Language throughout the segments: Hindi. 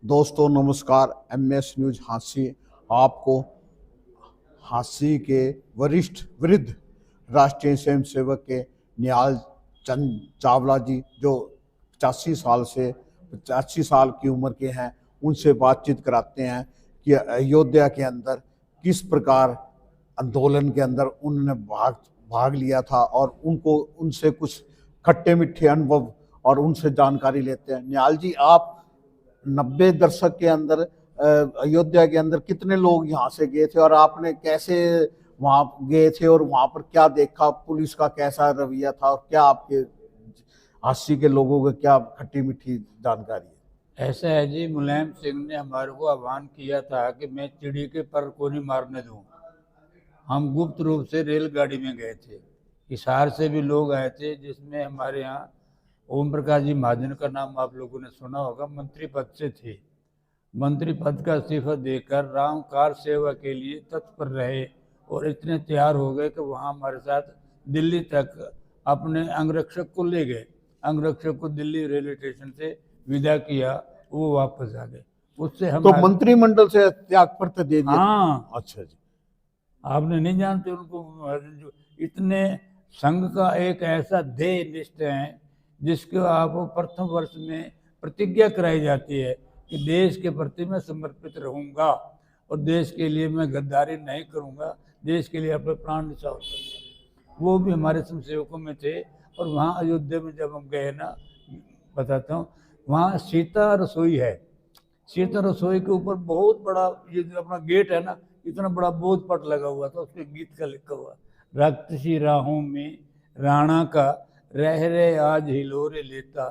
दोस्तों नमस्कार। एमएस न्यूज हांसी आपको हांसी के वृद्ध राष्ट्रीय स्वयंसेवक के निहाल चंद चावला जी जो 85 साल की उम्र के हैं, उनसे बातचीत कराते हैं कि अयोध्या के अंदर किस प्रकार आंदोलन के अंदर उन्होंने भाग लिया था और उनसे कुछ खट्टे मीठे अनुभव और उनसे जानकारी लेते हैं। निहाल जी, आप 90 दशक के अंदर अयोध्या के अंदर कितने लोग यहाँ से गए थे और आपने कैसे वहां गए थे और वहां पर क्या देखा, पुलिस का कैसा रवैया था और क्या आपके अस्सी के लोगों को क्या खट्टी मीठी जानकारी है? ऐसा है जी, मुलायम सिंह ने हमारे को आह्वान किया था कि मैं चिड़ी के पर को नहीं मारने दूं। हम गुप्त रूप से रेलगाड़ी में गए थे। हिसार से भी लोग आए थे, जिसमें हमारे यहाँ ओम प्रकाश जी महाजन का नाम आप लोगों ने सुना होगा, मंत्री पद से थे। मंत्री पद का इस्तीफा देकर राम कार सेवा के लिए तत्पर रहे और इतने तैयार हो गए कि वहाँ हमारे साथ दिल्ली तक अपने अंगरक्षक को ले गए। अंगरक्षक को दिल्ली रेलवे स्टेशन से विदा किया, वो वापस आ गए। उससे हम तो मंत्रिमंडल से त्याग पत्र दे दिया? हाँ। अच्छा जी, आपने नहीं जानते उनको। इतने संघ का एक ऐसा ध्येय निष्ठ है जिसको आप प्रथम वर्ष में प्रतिज्ञा कराई जाती है कि देश के प्रति मैं समर्पित रहूंगा और देश के लिए मैं गद्दारी नहीं करूंगा, देश के लिए अपने प्राण न्यौछावर करूंगा। वो भी हमारे स्वयंसेवकों में थे। और वहाँ अयोध्या में जब हम गए ना, बताता हूँ, वहाँ सीता रसोई है। सीता रसोई के ऊपर बहुत बड़ा ये जो अपना गेट है ना, इतना बड़ा बोध पट लगा हुआ था, उसके गीत का लिखा हुआ, रक्तसी राहों में राणा का रह रहे आज हिलोरे लेता,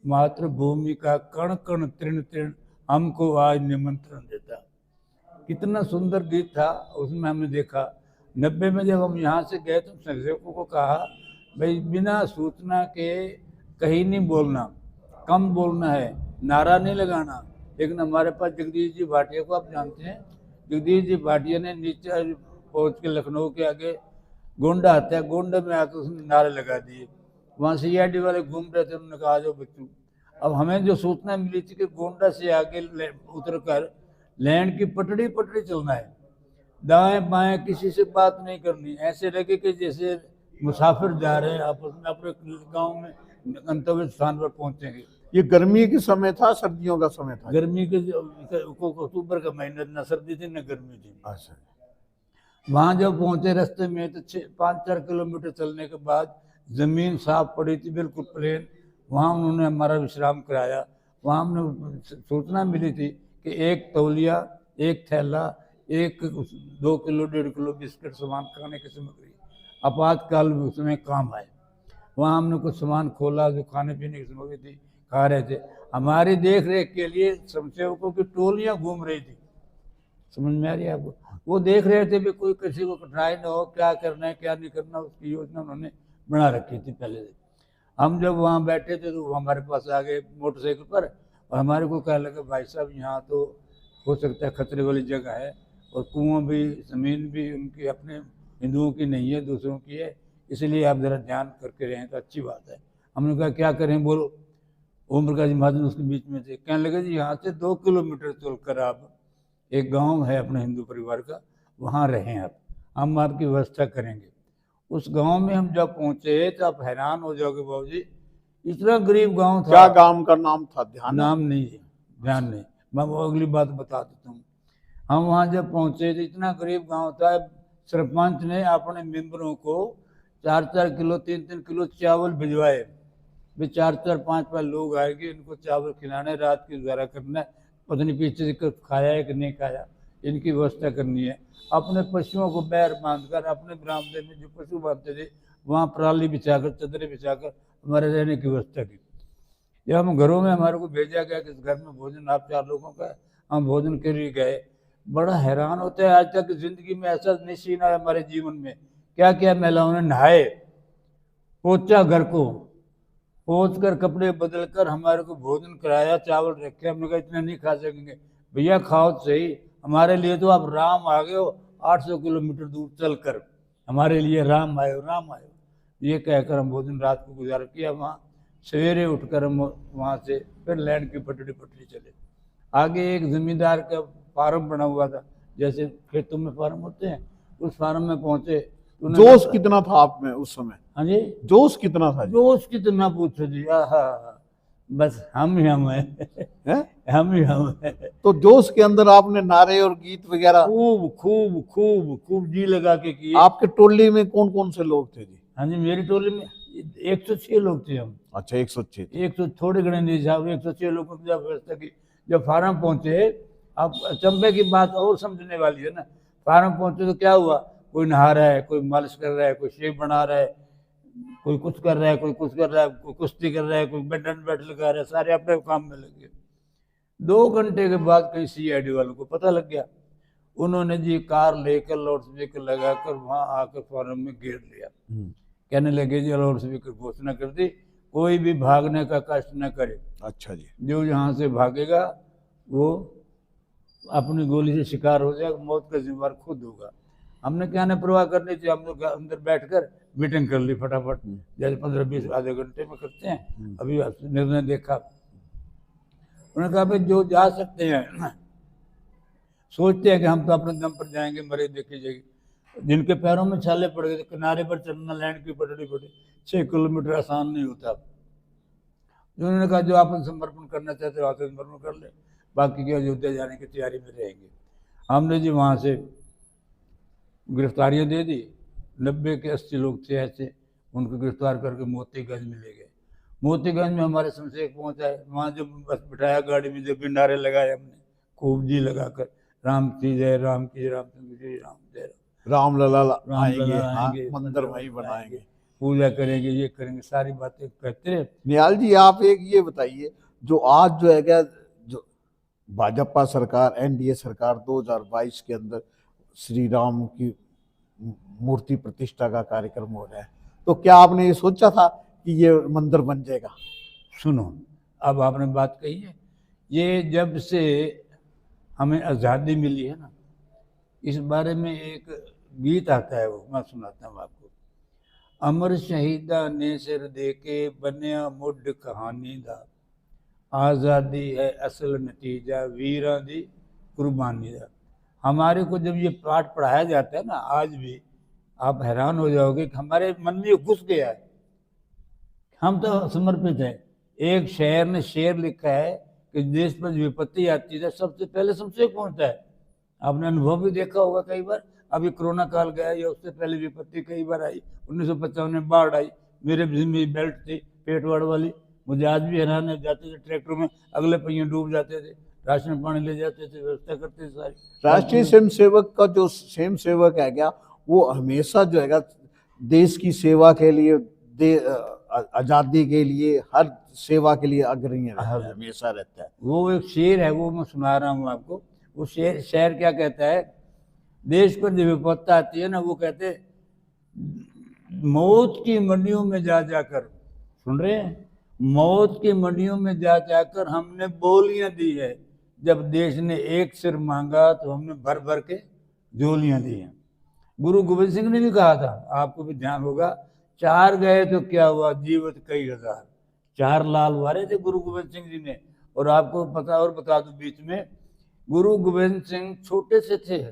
मातृभूमि का कण कण तृण तृण हमको आज निमंत्रण देता। कितना सुंदर गीत था। उसमें हमने देखा 90 में जब हम यहाँ से गए तो स्वयंसेवकों को कहा, भाई बिना सूचना के कहीं नहीं बोलना, कम बोलना है, नारा नहीं लगाना। लेकिन हमारे पास जगदीश जी भाटिया को आप जानते हैं। जगदीश जी भाटिया ने नीचे पहुँच के लखनऊ के आगे गोंडा आता है, गोंडा में आकर उसने नारे लगा दिए। वहाँ CID वाले घूम रहे थे, उन्होंने कहा आ जाओ बच्चों। अब हमें जो सूचना मिली थी कि गोंडा से आगे उतर कर लैंड की पटड़ी पटड़ी चलना है, दाएं बाएं किसी से बात नहीं करनी। ऐसे लगे कि जैसे मुसाफिर जा रहे हैं आपस में, अपने गांव में गंतव्य स्थान पर पहुंचेंगे। ये गर्मी के समय था, सर्दियों का समय था? गर्मी के अक्टूबर का महीना, न सर्दी थी न गर्मी थी। अच्छा। वहाँ जब पहुंचे रास्ते में तो 5-4 किलोमीटर चलने के बाद जमीन साफ पड़ी थी, बिल्कुल प्लेन। वहाँ उन्होंने हमारा विश्राम कराया। वहाँ हमने सूचना मिली थी कि एक तौलिया, एक थैला, 2 किलो 1.5 किलो बिस्किट सामान खाने की सामग्री आपातकाल में उसमें काम आए। वहाँ हमने कुछ सामान खोला जो खाने पीने की सामग्री थी, खा रहे थे। हमारी देख रेख के लिए स्वयंसेवकों की टोलियाँ घूम रही थी। समझ में आ रही है आपको? वो देख रहे थे भी कोई किसी को कठिनाई ना हो, क्या करना है क्या नहीं करना, उसकी योजना उन्होंने बना रखी थी पहले से। हम जब वहाँ बैठे थे तो वो हमारे पास आ गए मोटरसाइकिल पर और हमारे को कहने लगे, भाई साहब यहाँ तो हो सकता है खतरे वाली जगह है और कुआं भी, ज़मीन भी उनकी अपने हिंदुओं की नहीं है, दूसरों की है, इसलिए आप ज़रा ध्यान करके रहें तो अच्छी बात है। हमने कहा क्या करें बोलो। ओम प्रकाश जी महाजन उसके बीच में थे। कहने लगे जी यहाँ से 2 किलोमीटर चलकर आप एक गांव है अपने हिंदू परिवार का, वहाँ रहें आप, हम आपकी व्यवस्था करेंगे। उस गांव में हम जब पहुंचे तो आप हैरान हो जाओगे बाबूजी, इतना गरीब गांव था। क्या गांव का नाम था? नाम नहीं है, ध्यान नहीं, मैं वो अगली बात बता देता हूँ। हम वहाँ जब पहुंचे तो इतना गरीब गांव था। सरपंच ने अपने मेंबरों को 4-4 किलो 3-3 किलो चावल भिजवाए। वे 4-4 5-5 लोग आएंगे, इनको चावल खिलाना है, रात की गुजारा करना है, पत्नी पीछे से खाया है कि नहीं खाया, इनकी व्यवस्था करनी है। अपने पशुओं को बैर बांधकर अपने बरामदे में जो पशु बांधते थे वहाँ पराली बिछाकर, चदरें बिछाकर हमारे रहने की व्यवस्था की। जब हम घरों में हमारे को भेजा गया कि इस घर में भोजन आप 4 लोगों का, हम भोजन के लिए गए। बड़ा हैरान होता है, आज तक जिंदगी में ऐसा नहीं सीन आया हमारे जीवन में। क्या क्या महिलाओं ने नहाए, पोचा घर को पोंछ कर, कपड़े बदल कर हमारे को भोजन कराया, चावल रखे। हमने कहा इतना नहीं खा सकेंगे। भैया खाओ तो सही, हमारे लिए तो आप राम आ गए हो 800 किलोमीटर दूर चलकर, हमारे लिए राम आए हो, राम आए हो। ये कहकर हम भोजन रात को गुजारा किया वहाँ। सवेरे उठकर हम वहाँ से फिर लैंड की पटड़ी पटड़ी चले। आगे एक जमींदार का फार्म बना हुआ था, जैसे खेतों में फार्म होते हैं, उस फार्म में पहुंचे। जोश कितना था आप में उस समय? हाँ जी, जोश कितना था जी? जोश कितना पूछो जी, बस हम ही हम हैं, हम ही हम हैं। तो जोश के अंदर आपने नारे और गीत वगैरह खूब खूब खूब खूब जी लगा के किए। आपके टोली में कौन कौन से लोग थे जी? हाँ जी, मेरी टोली में 106 लोग थे हम। अच्छा, 106 थे। 100 थोड़े घड़े नहीं साहब, 106 लोगों की जब व्यवस्था की। जब फार्म पहुंचे, अब अचंभे की बात और समझने वाली है ना। फार्म पहुंचे तो क्या हुआ, कोई नहा रहा है, कोई मालिश कर रहा है, कोई शेव बना रहा है, कोई कुछ कर रहा है, कोई कुछ कर रहा है, कोई कुश्ती कर रहा है, कोई बैट लगा रहा है, सारे अपने काम में लगे। 2 घंटे के बाद कहीं CID वालों को पता लग गया। उन्होंने जी कार लेकर लाउड स्पीकर लगाकर वहां आकर फार्म में घेर लिया। कहने लगे जी लाउड स्पीकर घोषणा कर दी, कोई भी भागने का कष्ट न करे। अच्छा जी। जो यहाँ से भागेगा वो अपनी गोली से शिकार हो जाएगा, मौत का जिम्मेवार खुद होगा। हमने क्या ना परवाह करनी थी, हम लोग अंदर बैठकर मीटिंग कर ली फटाफट, जैसे 15-20 आधे घंटे में करते हैं। अभी निर्णय देखा, उन्होंने कहा भाई जो जा सकते हैं, सोचते हैं कि हम तो अपने दम पर जाएंगे, मरे देखी जाएगी। जिनके पैरों में छाले पड़ गए, किनारे पर चलना लैंड की पटड़ी पड़ी 6 किलोमीटर आसान नहीं होता। उन्होंने कहा जो आप समर्पण करना चाहते हो आप समर्पण कर ले, बाकी के अयोध्या जाने की तैयारी में रहेंगे। हमने जी वहाँ से गिरफ्तारियाँ दे दी, 90 के 80 लोग थे ऐसे, उनको गिरफ्तार करके मोतीगंज में ले गए। मोतीगंज में हमारे शमशेर पहुँचाए, वहाँ जब बस बिठाया गाड़ी में, जब भी नारे लगाए हमने खूब जी लगाकर, राम की जय, राम की, रामचंद्र की राम जय, राम लला आएंगे, आएंगे, मंदिर वहीं बनाएंगे, पूजा करेंगे, ये करेंगे, सारी बातें कहते रहे। निहाल जी आप एक ये बताइए, जो आज जो है क्या, जो भाजपा सरकार NDA सरकार 2022 के अंदर श्री राम की मूर्ति प्रतिष्ठा का कार्यक्रम हो रहा है, तो क्या आपने ये सोचा था कि ये मंदिर बन जाएगा? सुनो, अब आपने बात कही है, ये जब से हमें आज़ादी मिली है ना, इस बारे में एक गीत आता है, वो मैं सुनाता हूँ आपको। अमर शहीदा ने सिर दे के बनिया मुड कहानी दा, आज़ादी है असल नतीजा वीरां दी कुर्बानी दा। हमारे को जब ये पाठ पढ़ाया जाता है ना आज भी, आप हैरान हो जाओगे कि हमारे मन में घुस गया है, हम तो समर्पित हैं। एक शायर ने शेर लिखा है कि देश पर जो विपत्ति आती है सबसे पहले शमशेर पहुंचता है। आपने अनुभव भी देखा होगा कई बार, अभी कोरोना काल गया या उससे पहले विपत्ति कई बार आई। 1955 में बाढ़ आई, मेरे मेरी बेल्ट थी पेटवाड़ वाली, मुझे आज भी हैरान है, जाते थे ट्रैक्टर में अगले पहिए डूब जाते थे, राशन पानी ले जाते थे, व्यवस्था करते थे सारी। राष्ट्रीय स्वयं सेवक का जो स्वयं सेवक है क्या, वो हमेशा जो है देश की सेवा के लिए, आजादी के लिए, हर सेवा के लिए अग्रणी हमेशा रहता है। वो एक शेर है, वो मैं सुना रहा हूँ आपको। वो शेर क्या कहता है, देश पर जब विपत्ति आती है ना, वो कहते मौत की मंडियों में जा जाकर, सुन रहे हैं, मौत की मंडियों में जा जाकर हमने बोलियां दी है, जब देश ने एक सिर मांगा तो हमने भर भर के झोलियां दी हैं। गुरु गोविंद सिंह ने भी कहा था, आपको भी ध्यान होगा, 4 गए तो क्या हुआ, जीवित कई हजार। 4 लाल वारे थे गुरु गोविंद सिंह जी ने। और आपको पता और बता दूं, बीच में गुरु गोविंद सिंह छोटे से थे,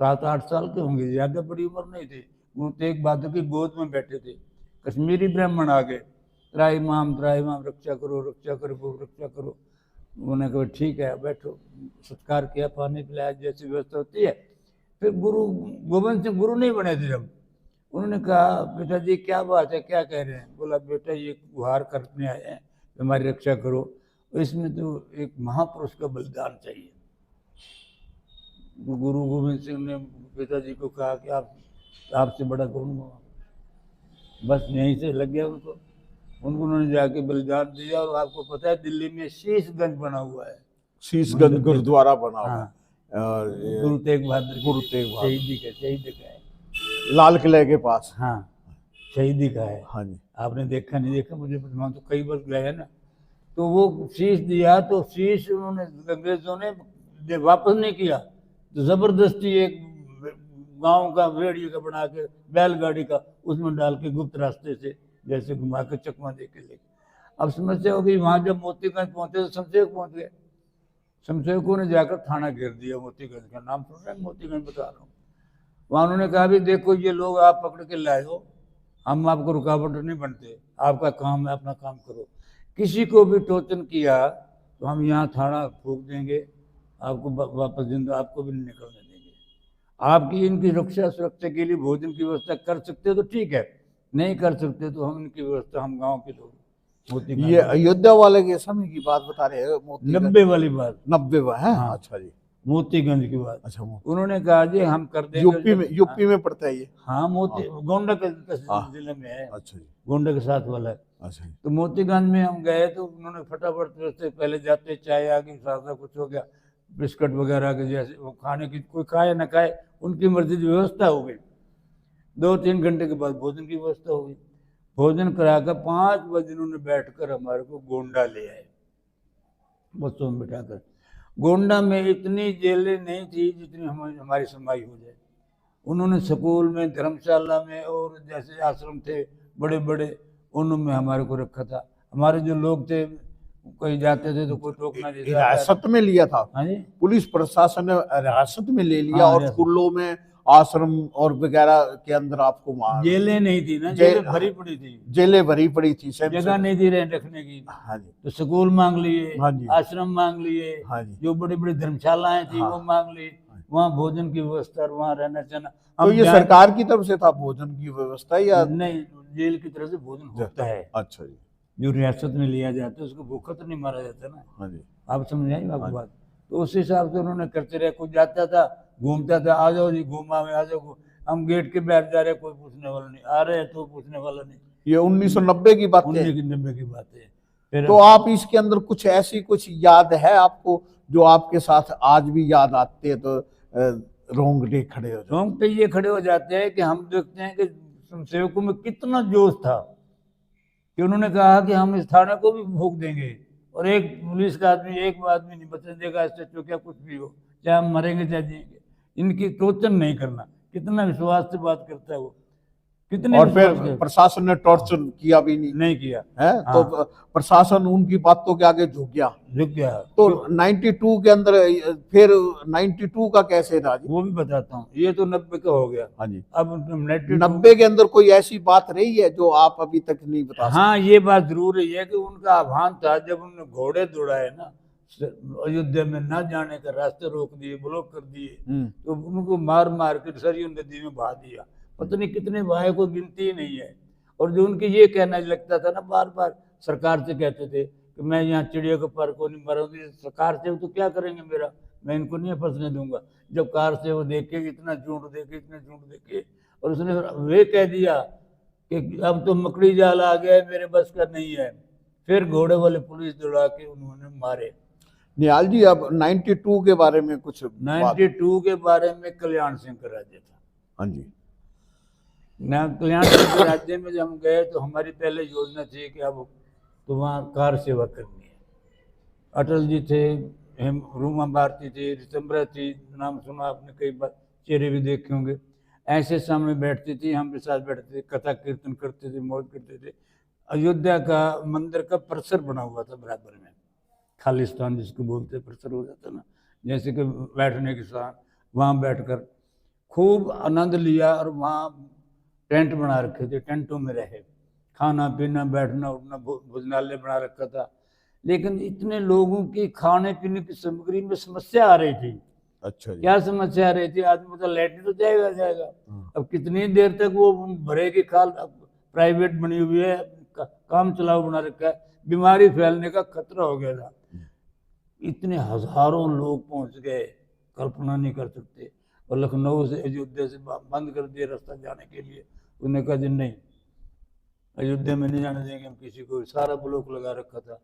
7-8 साल के होंगे, ज्यादा बड़ी उम्र नहीं थी। गुरु तेग बहादुर की गोद में बैठे थे, कश्मीरी ब्राह्मण आ गए, त्राईमाम रक्षा करो, रक्षा करो, रक्षा करो। उन्होंने कहा ठीक है बैठो, सत्कार किया, पानी पिलाया, जैसी व्यवस्था होती है। फिर गुरु गोविंद सिंह गुरु नहीं बने थे जब, उन्होंने कहा बेटा जी क्या बात है, क्या कह रहे हैं? बोला बेटा ये गुहार करने आए हैं, हमारी रक्षा करो, इसमें तो एक महापुरुष का बलिदान चाहिए। गुरु गोविंद सिंह ने पिताजी को कहा कि आप आपसे बड़ा कौन हुआ, बस यहीं से लग गया उनको। उन्होंने जाके बलिदान दिया। और आपको पता है दिल्ली में शीशगंज बना हुआ है, शीशगंज गुरुद्वारा बना हुआ है, गुरु तेग बहादुर शहीदी का है, लाल किले के पास। हाँ, शहीदी का है। हाँ जी, आपने देखा नहीं देखा, मुझे वहाँ तो कई बार गया है ना। तो वो शीश दिया, तो शीश उन्होंने अंग्रेजों ने वापस नहीं किया, तो जबरदस्ती एक गांव का रेडियो का बना के बैलगाड़ी का उसमें डाल के गुप्त रास्ते से जैसे घुमा के चकमा दे के लेके। अब समस्या हो गई, वहां जब मोतीगंज पहुंचे तो शमशेर पहुंच गए। स्वयंसेवकों ने जाकर थाना घेर दिया मोतीगंज का। नाम सुन रहे हैं, मोतीगंज बता रहा हूँ। वहाँ उन्होंने कहा भी देखो ये लोग आप पकड़ के लाए हो, हम आपको रुकावट नहीं बनते, आपका काम है, अपना काम करो। किसी को भी टोचन किया तो हम यहाँ थाना फूंक देंगे, आपको वापस जिंदा, आपको भी नहीं निकलने देंगे। आपकी इनकी सुरक्षा के लिए भोजन की व्यवस्था कर सकते हो तो ठीक है, नहीं कर सकते तो हम इनकी व्यवस्था, हम गाँव के लोग। ये अयोध्या वाले के समय की बात बता रहे हैं? 90 वाली बात। 90 है? हाँ। अच्छा जी, मोतीगंज की बात। अच्छा, उन्होंने कहा जी हम कर देंगे। यूपी में पड़ता है ये? हाँ, मोती गोंडा के जिले में है। अच्छा जी, गोंडा के साथ वाला है। अच्छा जी। तो मोतीगंज में हम गए तो उन्होंने फटाफट से पहले जाते चाय आ गई, साथ कुछ हो गया, बिस्कुट वगैरह के जैसे वो खाने की, कोई खाए ना खाए उनकी मर्जी की व्यवस्था हो गई। 2-3 घंटे के बाद भोजन की व्यवस्था हो गई। भोजन कराकर 5 बजे उन्होंने बैठकर हमारे को गोंडा ले आए, बसों में बिठाकर। गोंडा में इतनी जेलें नहीं थी जितनी हमारी सुनवाई हो जाए। उन्होंने स्कूल में, धर्मशाला में और जैसे आश्रम थे बड़े बड़े, उनमें हमारे को रखा था। हमारे जो लोग थे कहीं जाते थे तो कोई टोकना हिरासत में लिया था? हाँ जी, पुलिस प्रशासन ने हिरासत में ले लिया। हाँ, और स्कूलों में, आश्रम और वगैरह के अंदर आपको मार। जेलें नहीं थी ना, जेलें भरी पड़ी थी, जेलें भरी पड़ी थी, जगह नहीं थी रखने की। हाँ जी, तो स्कूल मांग लिए, हाँ जी, आश्रम मांग लिए, हाँ जी, जो बड़ी बड़ी धर्मशालाएं थी वो मांग ली, वहाँ भोजन की व्यवस्था और वहाँ रहना सहना। तो ये सरकार की तरफ से था भोजन की व्यवस्था या नहीं? जेल की तरफ से भोजन होता है। अच्छा जी। जो रियासत में लिया जाता है उसको भूखा तो नहीं मारा जाता ना। हाँ जी, आप समझ आई आपकी बात? तो उस हिसाब से उन्होंने करते रहे। कोई जाता था, घूमता था, आ जाओ जी घूमा, आ जाओ, हम गेट के बैठ जा रहे, कोई पूछने वाला नहीं, आ रहे तो पूछने वाला नहीं। ये 1990 की बात है? 1990 की बात है। फिर तो आप इसके अंदर कुछ ऐसी कुछ याद है आपको जो आपके साथ आज भी याद आते हैं तो रोंगटे खड़े हो जाते? रोंगटे ये खड़े हो जाते हैं कि हम देखते हैं कि स्वयंसेवकों में कितना जोश था कि उन्होंने कहा कि हम इस थाने को भी फूंक देंगे और एक पुलिस का आदमी, एक आदमी नहीं बचने देगा, इससे तो क्या कुछ भी हो, चाहे हम मरेंगे चाहे जिएंगे। इनकी टोचन नहीं करना। कितना विश्वास से बात करता है वो, कितने। और फिर प्रशासन ने टॉर्चर किया भी नहीं किया है? हाँ। तो प्रशासन उनकी बातों के आगे झुक गया। तो 92 के अंदर फिर 92 का कैसे रहा जी? वो भी बताता हूँ। ये तो 90 का हो गया। हाँ जी। अब 90 के अंदर कोई ऐसी बात रही है जो आप अभी तक नहीं बता सकते? हाँ, ये बात जरूर रही है कि उनका आह्वान था जब उन्होंने घोड़े दौड़ाए ना अयोध्या में, ना जाने का रास्ते रोक दिए, ब्लॉक कर दिए, तो उनको मार मार कर सरयू नदी में बहा दिया। पता नहीं कितने भाई को गिनती ही नहीं है। और जो उनके ये कहना लगता था ना, बार बार सरकार से कहते थे कि मैं यहाँ चिड़िया के पर को नहीं मरूंगी, सरकार से तो क्या करेंगे मेरा, मैं इनको नहीं फंसने दूंगा। जब कार से वो देखे इतना झूठ देखे और उसने वे कह दिया कि अब तो मकड़ी जाल आ गया, मेरे बस का नहीं है, फिर घोड़े वाले पुलिस दौड़ा के उन्होंने मारे। निहाल जी, अब 92 के बारे में कुछ? 92 के बारे में कल्याण सिंह का राज्य था। हाँ जी। कल्याण सिंह के राज्य में जब हम गए तो हमारी पहले योजना थी कि अब तो वहाँ कार सेवा करनी है। अटल जी थे, रूमा भारती थी, रितंबरा थी, नाम सुना आपने, कई बार चेहरे भी देखे होंगे। ऐसे सामने बैठती थी, हम भी साथ बैठते थे, कथा कीर्तन करते थे, मौज करते थे। अयोध्या का मंदिर का परिसर बना हुआ था बराबर में, खालिस्तान जिसको बोलते परिसर हो जाता ना, जैसे कि बैठने के साथ वहाँ बैठकर खूब आनंद लिया। और वहाँ टेंट बना रखे थे, टेंटों में रहे, खाना पीना, बैठना उठना, भोजनालय बना रखा था। लेकिन इतने लोगों की खाने पीने की सामग्री में समस्या आ रही थी। अच्छा जी। क्या समस्या आ रही थी? आदमी तो लेटने तो जाएगा। अब कितनी देर तक वो भरेगी खाल, प्राइवेट बनी हुई है, काम चलाओ बना रखा है, बीमारी फैलने का खतरा हो गया था। इतने हजारों लोग पहुंच गए, कल्पना नहीं कर सकते। और लखनऊ से, अयोध्या से बंद कर दिया रास्ता जाने के लिए। उन्होंने कहा दिन नहीं, अयोध्या में नहीं जाने देंगे हम किसी को, सारा ब्लॉक लगा रखा था।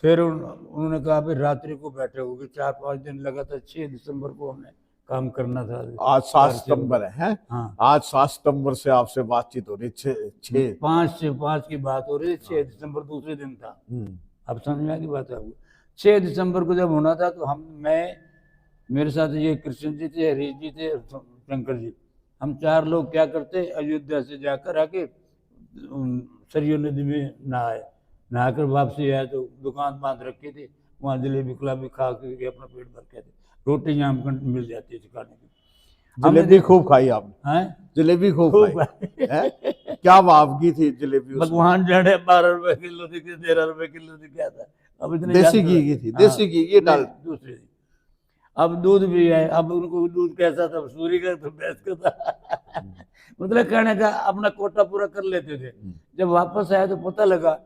फिर उन्होंने कहा फिर रात्रि को बैठे होगी, 4-5 दिन लगा था। 6 दिसंबर को हमने काम करना था। आज 7 सितंबर है। हाँ, आज 7 सितंबर से आपसे बातचीत हो रही, 5 की बात हो रही है। 6 दिसंबर दूसरे दिन था। अब समझ में आ गई बात आपको? 6 दिसंबर को जब होना था तो मेरे साथ ये कृष्ण जी थे, हरीश जी थे, शंकर जी, हम 4 लोग क्या करते, अयोध्या से जाकर आके सरयू नदी में नहाकर वापसी आए तो दुकान बांध रखी थी, वहाँ जलेबी गुलाबी खा के अपना पेट भर के आते। रोटी यहाँ मिल जाती है खाने की। जलेबी खूब खाई आपने? हैं जलेबी खूब खूब खाई हैं? क्या भाव की थी जलेबी उसमें? भगवान जाने 12 रुपए किलो थी कि 13 रुपए किलो थी, क्या था अब इतने देसी याद घी नहीं। की थी, हाँ, देसी घी ये डाल। नहीं, दूसरी थी। अब दूध भी है, अब उनको दूध कैसा था, सूरी का तो भैंस का था। मतलब कहने का अपना कोटा पूरा कर लेते थे। जब वापस आया तो पता लगा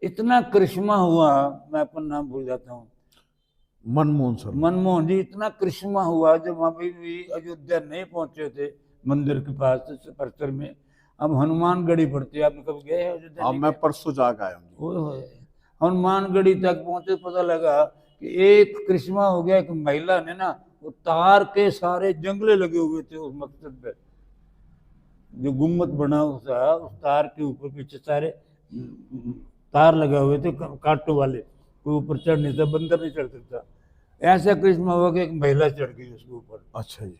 इतना करिश्मा हुआ, मैं अपना नाम भूल जाता हूँ, मनमोहन सर। मनमोहन जी, इतना करिश्मा हुआ जब अभी भी अयोध्या नहीं पहुंचे थे मंदिर के पास परिसर में। अब हनुमानगढ़ी पड़ती है, आपने कभी गए हैं अयोध्या? हाँ, नहीं मैं गए? परसों जाकर आया हूँ। ओए होए, हनुमानगढ़ी तक पहुंचे, पता लगा कि एक करिश्मा हो गया। एक महिला ने ना वो तार के सारे जंगले लगे हुए थे उस मकसद पे, जो गुम्मत बना हुआ उस तार के ऊपर पीछे सारे तार लगे हुए थे कांटों वाले, कोई ऊपर चढ़ नहीं था, बंदर नहीं चढ़ सकता। ऐसा करिश्मा हुआ कि एक महिला चढ़ गई उसके ऊपर। अच्छा जी।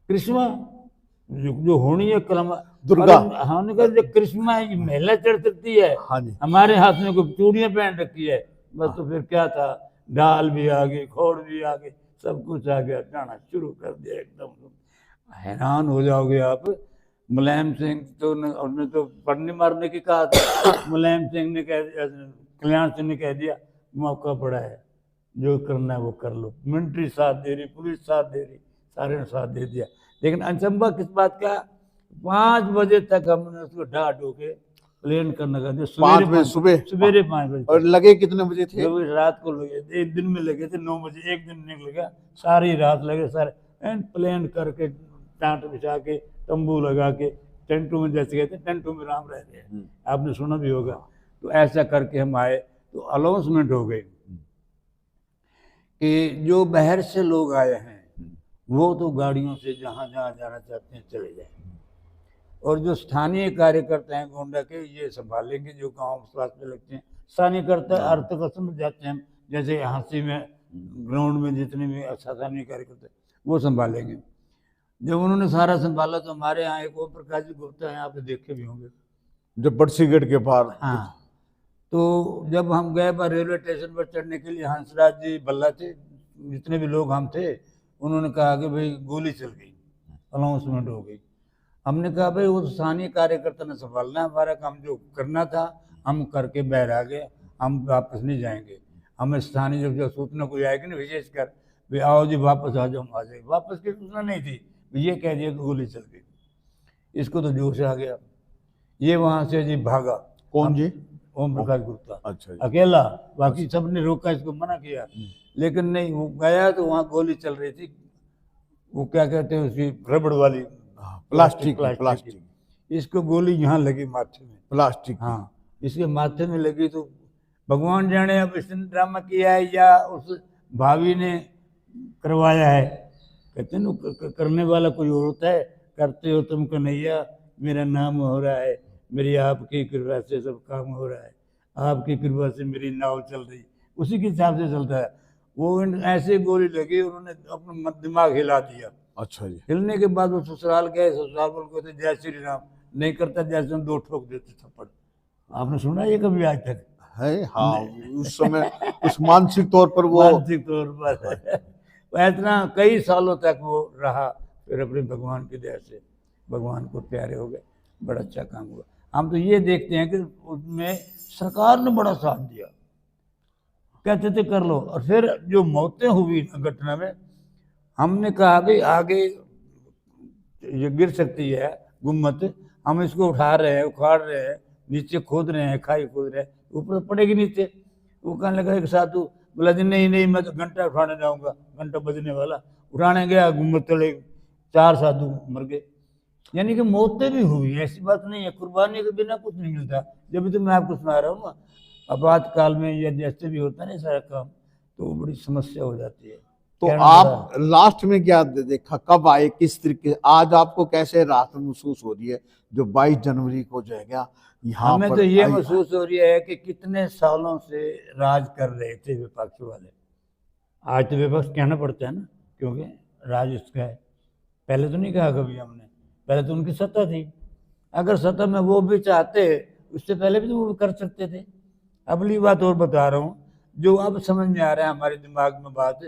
करिश्मा जो होनी है कलमा दुर्गा। हमने कहा जो करिश्मा है, ये महिला चढ़ सकती है? हाँ जी। हमारे हाथ में कोई चूड़ियां पहन रखी है बस। तो फिर क्या था, ढाल भी आ गई, खोड़ भी आ गई, सब कुछ आ गया, जाना शुरू कर दिया एकदम। हैरान हो जाओगे आप। मुलायम सिंह तो उन्होंने तो पढ़ने मारने की कहा था। मुलायम सिंह ने कह दिया, कल्याण सिंह ने कह दिया मौका पड़ा है, जो करना है वो कर लो। मिलिट्री साथ दे रही, पुलिस साथ दे रही, सारे ने साथ दे दिया। लेकिन अचंभा किस बात का, 5 बजे तक हमने उसको ढा ढो के प्लेन करने का दिया। 5 बजे सुबह? सवेरे 5 बजे। और लगे कितने बजे थे? जब रात को लगे, एक दिन में लगे थे 9 बजे, एक दिन नहीं लगा, सारी रात लगे सारे प्लेन करके, टाट बिछा के, तंबू लगा के, टेंटों में, जैसे कहते हैं टेंटों में राम रहते हैं, आपने सुना भी होगा। तो ऐसा करके हम आए तो अनाउंसमेंट हो गई कि जो बाहर से लोग आए हैं वो तो गाड़ियों से जहाँ जहाँ जाना चाहते हैं चले जाए, और जो स्थानीय कार्यकर्ता हैं गोंडा के, ये संभालेंगे जो गांव पास में लगते हैं। स्थानीय करता अर्थ कसम जाते हैं, जैसे हाँसी में ग्राउंड में जितने भी स्थानीय कार्यकर्ता वो संभालेंगे। जब उन्होंने सारा संभाला तो हमारे यहाँ एक ओम प्रकाश जी गुप्ता हैं, आपने देखे भी होंगे, जब बड़सीगढ़ के पार। हाँ, तो जब हम गए रेलवे स्टेशन पर चढ़ने के लिए, हंसराज जी भल्ला थे, जितने भी लोग हम थे, उन्होंने कहा कि भाई गोली चल गई, अनाउंसमेंट हो गई। हमने कहा भाई वो स्थानीय कार्यकर्ता ने संभालना है, हमारा काम जो करना था हम करके बाहर आ गए, हम वापस नहीं जाएंगे। हमें स्थानीय जब सूचना कोई आएगी ना विशेषकर, भाई आओ जी वापस आ जाओ, हम आ जाएंगे। वापस की सूचना नहीं थी, ये कह दिया कि गोली चल गई। इसको तो जोश आ गया, ये वहाँ से जी भागा। कौन जी? ओम प्रकाश गुप्ता। अच्छा जी। अकेला, बाकी सब ने रोका, इसको मना किया, लेकिन नहीं, वो गया तो वहाँ गोली चल रही थी, वो क्या कहते हैं उसकी रबड़ वाली, प्लास्टिक। इसको गोली यहाँ लगी माथे में, प्लास्टिक। हाँ, इसके माथे में लगी। तो भगवान जाने अब इसने ड्रामा किया है या उस भाभी ने करवाया है। कहते हैं करने वाला कोई और होता है, करते हो तुम कन्हैया, मेरा नाम हो रहा है, मेरी आपकी कृपा से सब काम हो रहा है, आपकी कृपा से मेरी नाव चल रही, उसी के हिसाब से चलता है। वो ऐसे गोली लगी, उन्होंने अपना दिमाग हिला दिया। अच्छा जी। हिलने के बाद वो ससुराल गए, ससुराल बोल कहते जय श्री राम, नहीं करता जैसे हम 2 ठोक देते थप्पड़। आपने सुना ये कभी आज तक? है, हाँ, उस समय उस मानसिक तौर पर वो, मानसिक तौर पर इतना कई सालों तक वो रहा। फिर अपने भगवान की दया से भगवान को प्यारे हो गए, बड़ा अच्छा काम हुआ। हम तो ये देखते हैं कि उसमें सरकार ने बड़ा साथ दिया, कहते थे कर लो। और फिर जो मौतें हुई घटना में, हमने कहा भाई आगे ये गिर सकती है गुम्मत, हम इसको उठा रहे हैं, उखाड़ रहे हैं, नीचे खोद रहे हैं, खाई खोद रहे हैं, ऊपर पड़ेगी नीचे। वो कहने लगा एक साधु, बोला जी नहीं मैं तो घंटा उठाने जाऊंगा, घंटा बजने वाला। उठाने गया, गुम्मत चले, 4 साधु मर गए। यानी कि मौतें भी हुई, ऐसी बात नहीं है, कुर्बानी के बिना कुछ नहीं मिलता। जब तो मैं आपको सुना रहा हूँ ना, आपातकाल में या जैसे भी होता है ना सारा काम, तो बड़ी समस्या हो जाती है। तो आप लास्ट में क्या देखा, कब आए, किस तरीके, आज आपको कैसे राहत महसूस हो रही है जो 22 जनवरी को जो है क्या यहाँ हमें पर तो ये महसूस हो रही है कि कितने सालों से राज कर रहे थे विपक्ष वाले। आज तो विपक्ष कहना पड़ता है ना, क्योंकि राज इसका है। पहले तो नहीं कहा कभी हमने, पहले तो उनकी सत्ता थी। अगर सत्ता में वो भी चाहते, उससे पहले भी तो वो कर सकते थे। अगली बात और बता रहा हूँ, जो अब समझ में आ रहा है हमारे दिमाग में बात,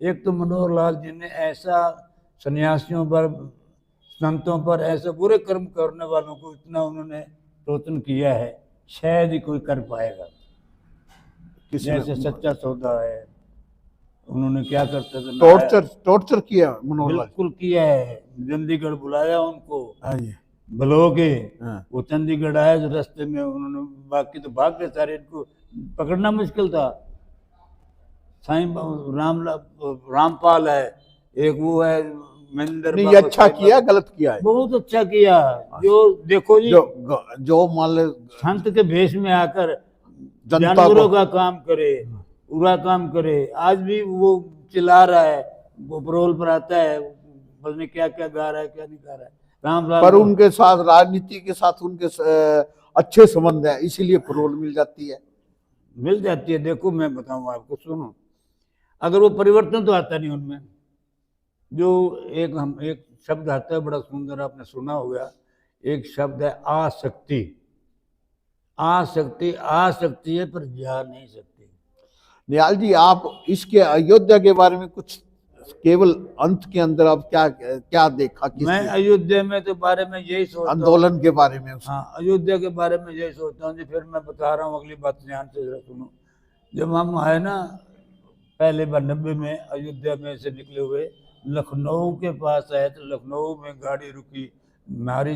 एक तो मनोहर लाल जी ने ऐसा सन्यासियों पर, संतों पर, ऐसे बुरे कर्म करने वालों को इतना उन्होंने टोचन किया है, शायद ही कोई कर पाएगा। जैसे सच्चा सौदा है, उन्होंने क्या करते थे, टॉर्चर किया मनोहर लाल। बिल्कुल किया है। चंडीगढ़ बुलाया उनको, हाँ जी, भलो के, हाँ। वो चंडीगढ़ आए तो रास्ते में उन्होंने, बाकी तो भाग गए सारे, इनको पकड़ना मुश्किल था। साईं रामपाल है, एक वो है महेंद्र नहीं, ये अच्छा किया, गलत किया है। बहुत अच्छा किया। जो देखो जी, जो मान ले संत के भेष में आकर जनता जानवरों का काम करे, पूरा काम करे, आज भी वो चिल्ला रहा है, वो पेट्रोल पर आता है, पता नहीं क्या क्या गा रहा है, क्या नहीं गा रहा है। रामलाल पर उनके साथ, राजनीति के साथ उनके अच्छे संबंध है, इसीलिए पेट्रोल मिल जाती है। देखो मैं बताऊं आपको, सुनो, अगर वो परिवर्तन तो आता नहीं उनमें। जो एक शब्द आता है बड़ा सुंदर, आपने सुना होगा, एक शब्द है आसक्ति। आसक्ति आसक्ति है पर जा नहीं सकती। निहाल जी, आप इसके अयोध्या के बारे में कुछ केवल अंत के अंदर आप क्या क्या देखा? मैं अयोध्या में तो बारे में यही सोचता हूँ, आंदोलन के बारे में। हाँ, अयोध्या के बारे में यही सोचता हूँ जी। फिर मैं बता रहा हूँ अगली बात, ध्यान से जरा सुनो। जब हम आए ना पहले 92 में अयोध्या में से निकले हुए, लखनऊ के पास आए तो लखनऊ में गाड़ी रुकी, हमारी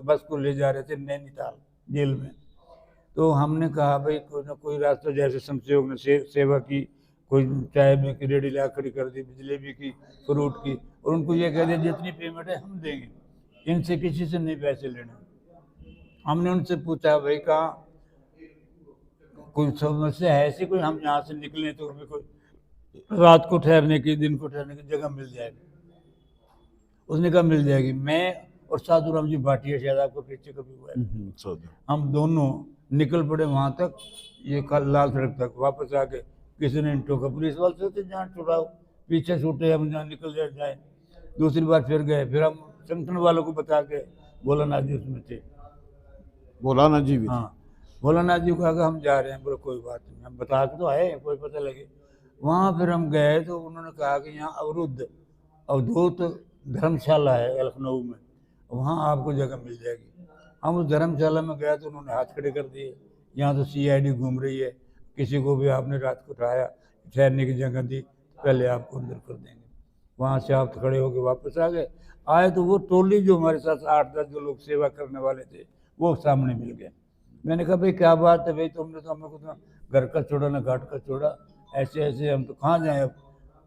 बस को ले जा रहे थे नैनीताल जेल में। तो हमने कहा भाई कोई ना कोई रास्ता, जैसे संयोग ने सेवा की, कोई चाय में की रेडी ला खड़ी कर दी, जलेबी की, फ्रूट की, और उनको ये कह दिया जितनी पेमेंट है हम देंगे, इनसे किसी से नहीं पैसे लेने। हमने उनसे पूछा भाई कहाँ कोई समस्या है ऐसी कोई, हम यहाँ से निकले तो हमें कोई रात को ठहरने की, दिन को ठहरने की जगह मिल जाएगी? उसने कहा मिल जाएगी। मैं और साधुराम जी भाटिया, शायद आपको पीछे कभी हुआ है, हम दोनों निकल पड़े वहां तक, ये लाल सड़क तक। वापस आके किसी ने टोका, पुलिस वाले सोचते जहाँ छुड़ाओ, पीछे छूटे, हम जहाँ निकल जाए। दूसरी बार फिर गए, फिर हम संगठन वालों को बता के, भोलानाथ जी उसमें थे, भोलानाथ जी भी, हाँ, भोलानाथ जी को कहा हम जा रहे हैं। बोले कोई बात नहीं, हम बता के तो आए, कोई पता लगे। वहाँ फिर हम गए तो उन्होंने कहा कि यहाँ अवधूत धर्मशाला है लखनऊ में, वहाँ आपको जगह मिल जाएगी। हम उस धर्मशाला में गए तो उन्होंने हाथ खड़े कर दिए, यहाँ तो CID घूम रही है, किसी को भी आपने रात को उठाया, ठहरने की जगह दी, पहले आपको अंदर कर देंगे। वहाँ से आप खड़े होकर वापस आ गए। आए तो वो टोली जो हमारे साथ 8-10 जो लोग सेवा करने वाले थे, वो सामने मिल गए। मैंने कहा भाई क्या बात है भाई, तुमने तो हमें कुछ घर का छोड़ा ना घाट का छोड़ा, ऐसे ऐसे हम तो कहाँ जाएं अब।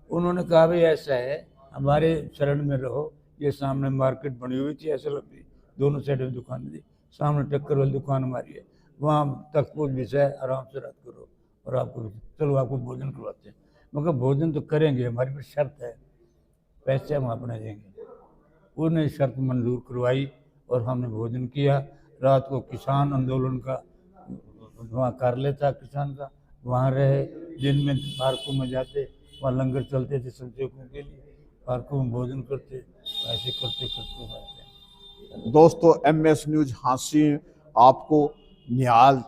उन्होंने कहा भाई ऐसा है, हमारे शरण में रहो, ये सामने मार्केट बनी हुई थी, ऐसे लगती, दोनों साइड में दुकान थी, सामने टक्कर वाली दुकान हमारी है, वहाँ तक कुछ विषय आराम से रात करो, और आपको चलो आपको भोजन करवाते हैं। मगर भोजन तो करेंगे, हमारी भी शर्त है, पैसे हम अपने देंगे। उन्होंने शर्त मंजूर करवाई और हमने भोजन किया। रात को किसान आंदोलन का वहाँ कार्यालय था किसान का, वहाँ रहे। दिन में पार्कों में जाते, वहाँ लंगर चलते थे संसेवकों के लिए, पार्कों में भोजन करते, ऐसे करते करते। दोस्तों, MS न्यूज़ हांसी आपको निहाल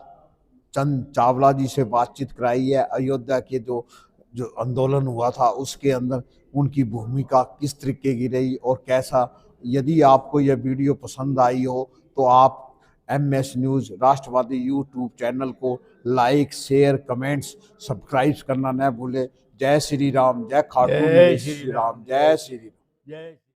चंद चावला जी से बातचीत कराई है। अयोध्या के जो आंदोलन हुआ था उसके अंदर उनकी भूमिका किस तरीके की रही और कैसा। यदि आपको यह वीडियो पसंद आई हो तो आप MS न्यूज़ राष्ट्रवादी YouTube चैनल को लाइक, शेयर, कमेंट्स, सब्सक्राइब करना न भूले। जय श्री राम, जय खाटू श्री राम, जय श्री राम।